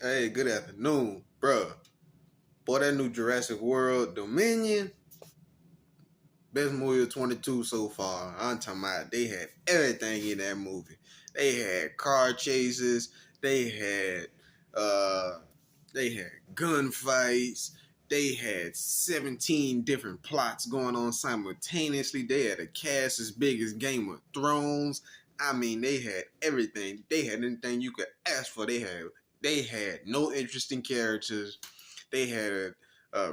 Hey, good afternoon, bruh. Boy, that new Jurassic World Dominion, best movie of 22 so far. I'm talking about they had everything in that movie. They had car chases, they had uh they had gunfights, they had 17 different plots going on simultaneously. They had a cast as big as Game of Thrones. I mean, they had everything. They had anything you could ask for. They had no interesting characters. They had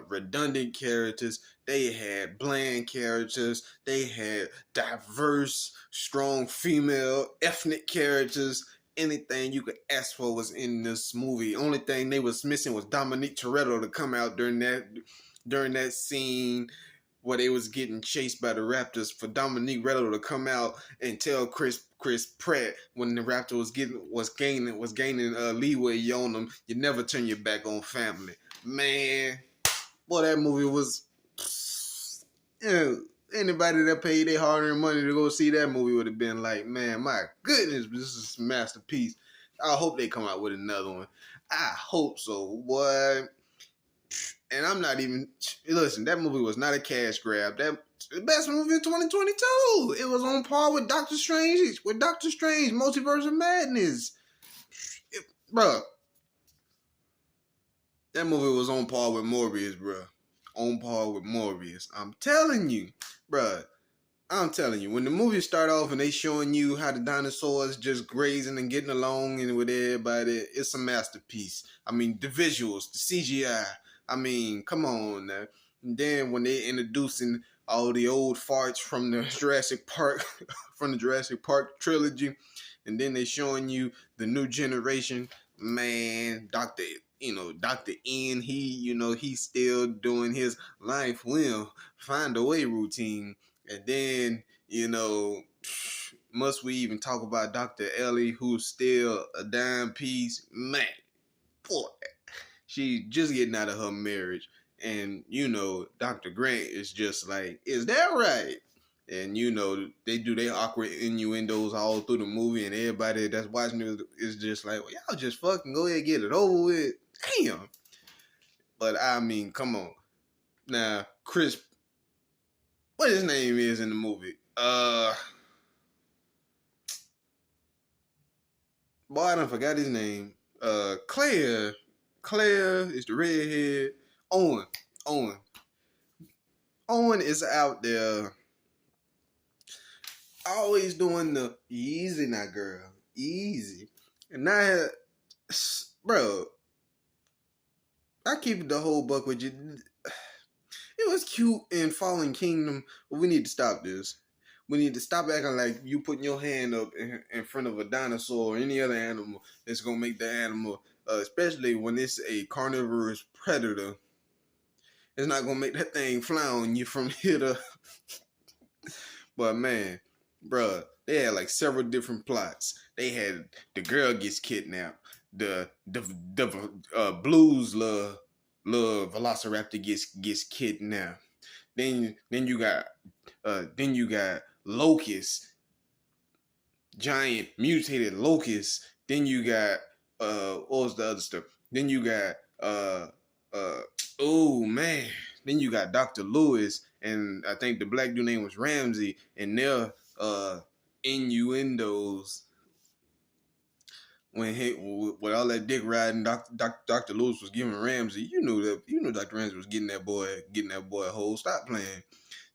redundant characters. They had bland characters. They had diverse, strong female, ethnic characters. Anything you could ask for was in this movie. Only thing they was missing was Dominique Toretto to come out during that scene where they was getting chased by the Raptors, for Dominique Toretto to come out and tell Chris Pratt, when the Raptor was gaining leeway on them, you never turn your back on family. Man, boy, that movie was. Yeah, anybody that paid their hard-earned money to go see that movie would have been like, man, my goodness, this is a masterpiece. I hope they come out with another one. I hope so, boy. And I'm not even listen. That movie was not a cash grab. That the best movie of 2022. It was on par with Doctor Strange. Multiverse of Madness. Bruh, that movie was on par with Morbius, bruh. On par with Morbius. I'm telling you, bruh. I'm telling you, when the movie start off and they showing you how the dinosaurs just grazing and getting along and with everybody, it's a masterpiece. I mean, the visuals, the CGI. I mean, come on now. And then when they introducing all the old farts from the Jurassic Park, from the Jurassic Park trilogy, and then they showing you the new generation, man, Dr. N, he's still doing his life will find a way routine. And then, must we even talk about Dr. Ellie, who's still a dime piece? Man, boy, she's just getting out of her marriage. And, Dr. Grant is just like, is that right? And, they do their awkward innuendos all through the movie, and everybody that's watching it is just like, well, y'all just fucking go ahead and get it over with. Damn. But, I mean, come on. Now, what his name is in the movie? Boy, I done forgot his name. Claire is the redhead. Owen. Owen is out there always doing the easy now, girl. Easy. And now, bro, I keep it the whole buck with you. It was cute in Fallen Kingdom, but we need to stop this. We need to stop acting like you putting your hand up in front of a dinosaur or any other animal that's going to make the animal, especially when it's a carnivorous predator, it's not going to make that thing fly on you from here to... But man, bruh, they had like several different plots. They had the girl gets kidnapped. The blues love Velociraptor gets kidnapped. Then you got locusts, giant mutated locusts. Then you got what was the other stuff? Then you got oh man. Then you got Dr. Lewis, and I think the black dude name was Ramsey, and their innuendos with all that dick riding Dr. Lewis was giving Ramsey. You knew Dr. Ramsey was getting that boy a hold. Stop playing.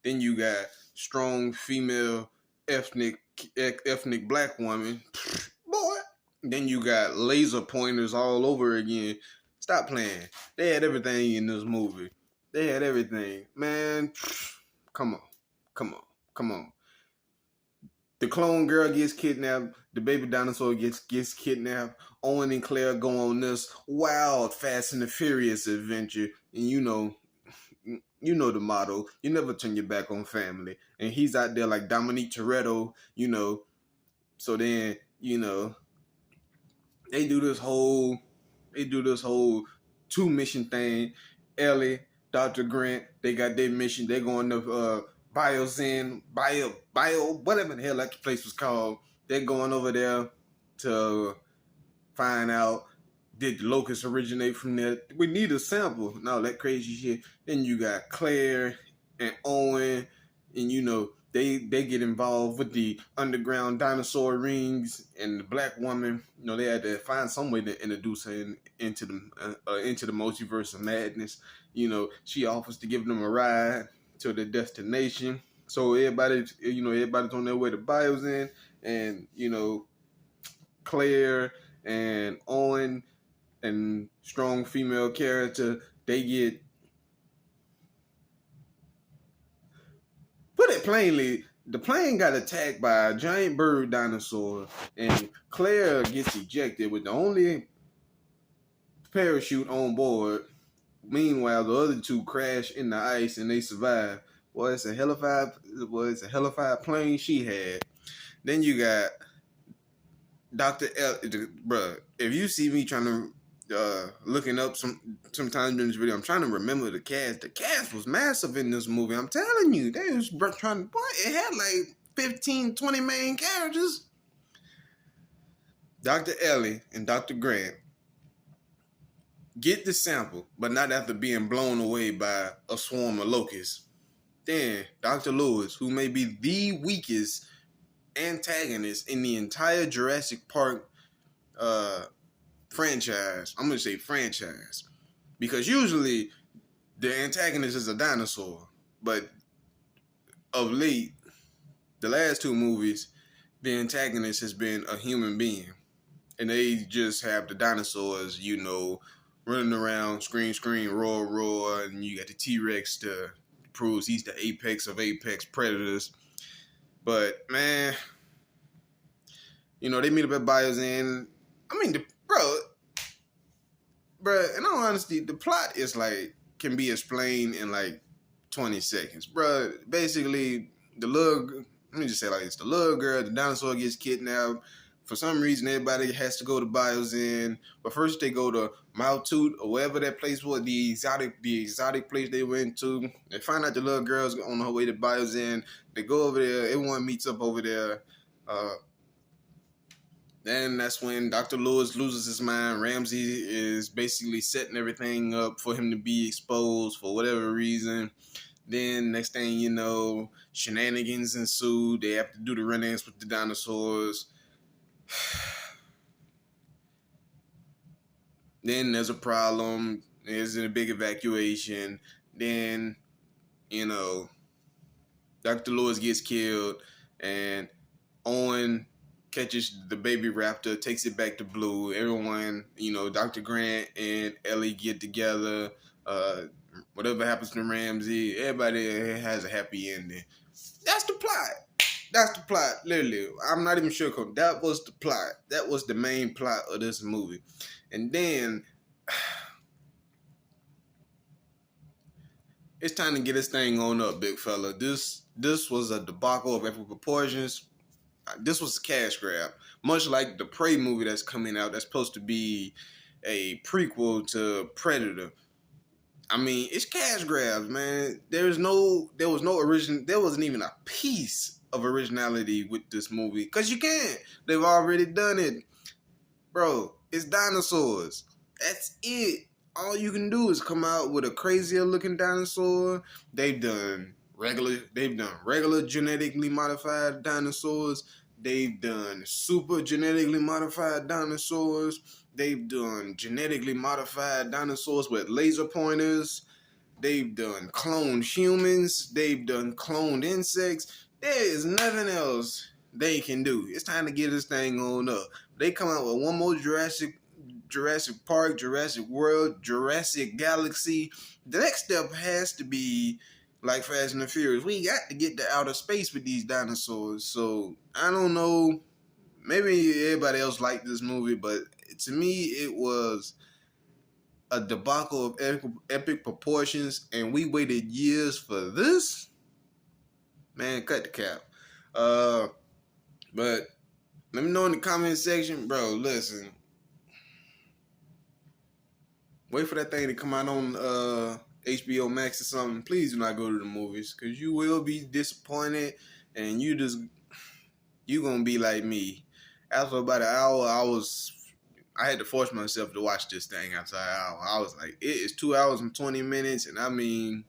Then you got strong female ethnic black woman. Boy. Then you got laser pointers all over again. Stop playing. They had everything in this movie. They had everything. Man, come on. The clone girl gets kidnapped. The baby dinosaur gets kidnapped. Owen and Claire go on this wild Fast and the Furious adventure. And you know the motto. You never turn your back on family. And he's out there like Dominique Toretto, So then, they do this whole 2-mission thing. Ellie, Dr. Grant, they got their mission. They going to whatever the hell that place was called. They're going over there to find out Did the locusts originate from there? We need a sample. And all that crazy shit. Then you got Claire and Owen, and they get involved with the underground dinosaur rings, and the black woman. They had to find some way to introduce her into the multiverse of madness. She offers to give them a ride to the destination. So everybody's on their way to Biozen, and Claire and Owen and strong female character, they get, put it plainly, the plane got attacked by a giant bird dinosaur, and Claire gets ejected with the only parachute on board. Meanwhile, the other two crash in the ice and they survive. Well, it's a hellified plane she had. Then you got Dr. L. Bruh, if you see me trying to looking up sometimes during this video, I'm trying to remember the cast. The cast was massive in this movie. I'm telling you, they was trying. Boy, it had like 15, 20 main characters. Dr. Ellie and Dr. Grant get the sample, but not after being blown away by a swarm of locusts. Then Dr. Lewis, who may be the weakest antagonist in the entire Jurassic Park franchise. I'm gonna say franchise because usually the antagonist is a dinosaur, but of late, the last two movies, the antagonist has been a human being, and they just have the dinosaurs, running around, scream, roar, roar, and you got the T-Rex to prove he's the apex of apex predators. But man, they meet up at Biozen. I mean, bro, in all honesty, the plot is can be explained in 20 seconds. Bro, basically, let me just say like this. The little girl, the dinosaur gets kidnapped. For some reason, everybody has to go to Biozen. But first they go to Maltute or wherever that place was, the exotic place they went to. They find out the little girl's on her way to Biozen. They go over there. Everyone meets up over there. Then that's when Dr. Lewis loses his mind. Ramsey is basically setting everything up for him to be exposed for whatever reason. Then next thing you know, shenanigans ensue. They have to do the run-ins with the dinosaurs. Then there's a problem. There's a big evacuation. Then, Dr. Lewis gets killed, and Owen catches the baby raptor, takes it back to Blue. Everyone, Dr. Grant and Ellie get together. Whatever happens to Ramsey, everybody has a happy ending. That's the plot. That's the plot, literally. I'm not even sure. That was the plot. That was the main plot of this movie. And then it's time to get this thing on up, big fella. This was a debacle of epic proportions. This was a cash grab. Much like the Prey movie that's coming out, that's supposed to be a prequel to Predator. I mean, it's cash grabs, man. There wasn't even a piece of originality with this movie. Cause you can't. They've already done it. Bro, it's dinosaurs. That's it. All you can do is come out with a crazier looking dinosaur. They've done regular genetically modified dinosaurs. They've done super genetically modified dinosaurs. They've done genetically modified dinosaurs with laser pointers. They've done cloned humans. They've done cloned insects. There is nothing else they can do. It's time to get this thing on up. They come out with one more Jurassic Park, Jurassic World, Jurassic Galaxy. The next step has to be like Fast and the Furious. We got to get to outer space with these dinosaurs. So I don't know. Maybe everybody else liked this movie, but to me, it was a debacle of epic proportions, and we waited years for this. Man, cut the cap. But let me know in the comment section, bro. Listen, wait for that thing to come out on HBO Max or something. Please do not go to the movies, because you will be disappointed, and you gonna be like me. After about an hour, I was I had to force myself to watch this thing after an hour. I was like, it is 2 hours and 20 minutes, and I mean,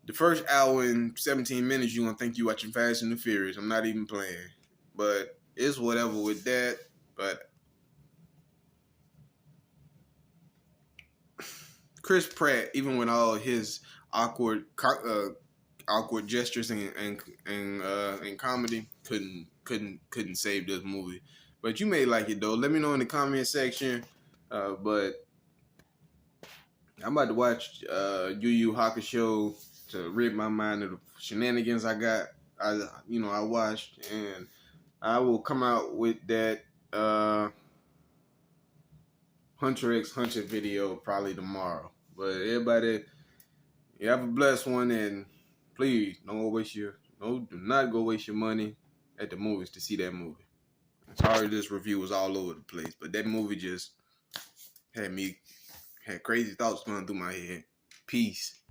the first hour and 17 minutes, you're gonna think you watching Fast and the Furious. I'm not even playing, but it's whatever with that. But Chris Pratt, even with all his awkward awkward gestures and comedy, couldn't save this movie. But you may like it though. Let me know in the comment section. But I'm about to watch Yu Yu Hakusho to rid my mind of the shenanigans I watched, and I will come out with that Hunter x Hunter video probably tomorrow. But everybody, you have a blessed one, and please do not go waste your money at the movies to see that movie. Sorry, this review was all over the place, but that movie just had crazy thoughts going through my head. Peace.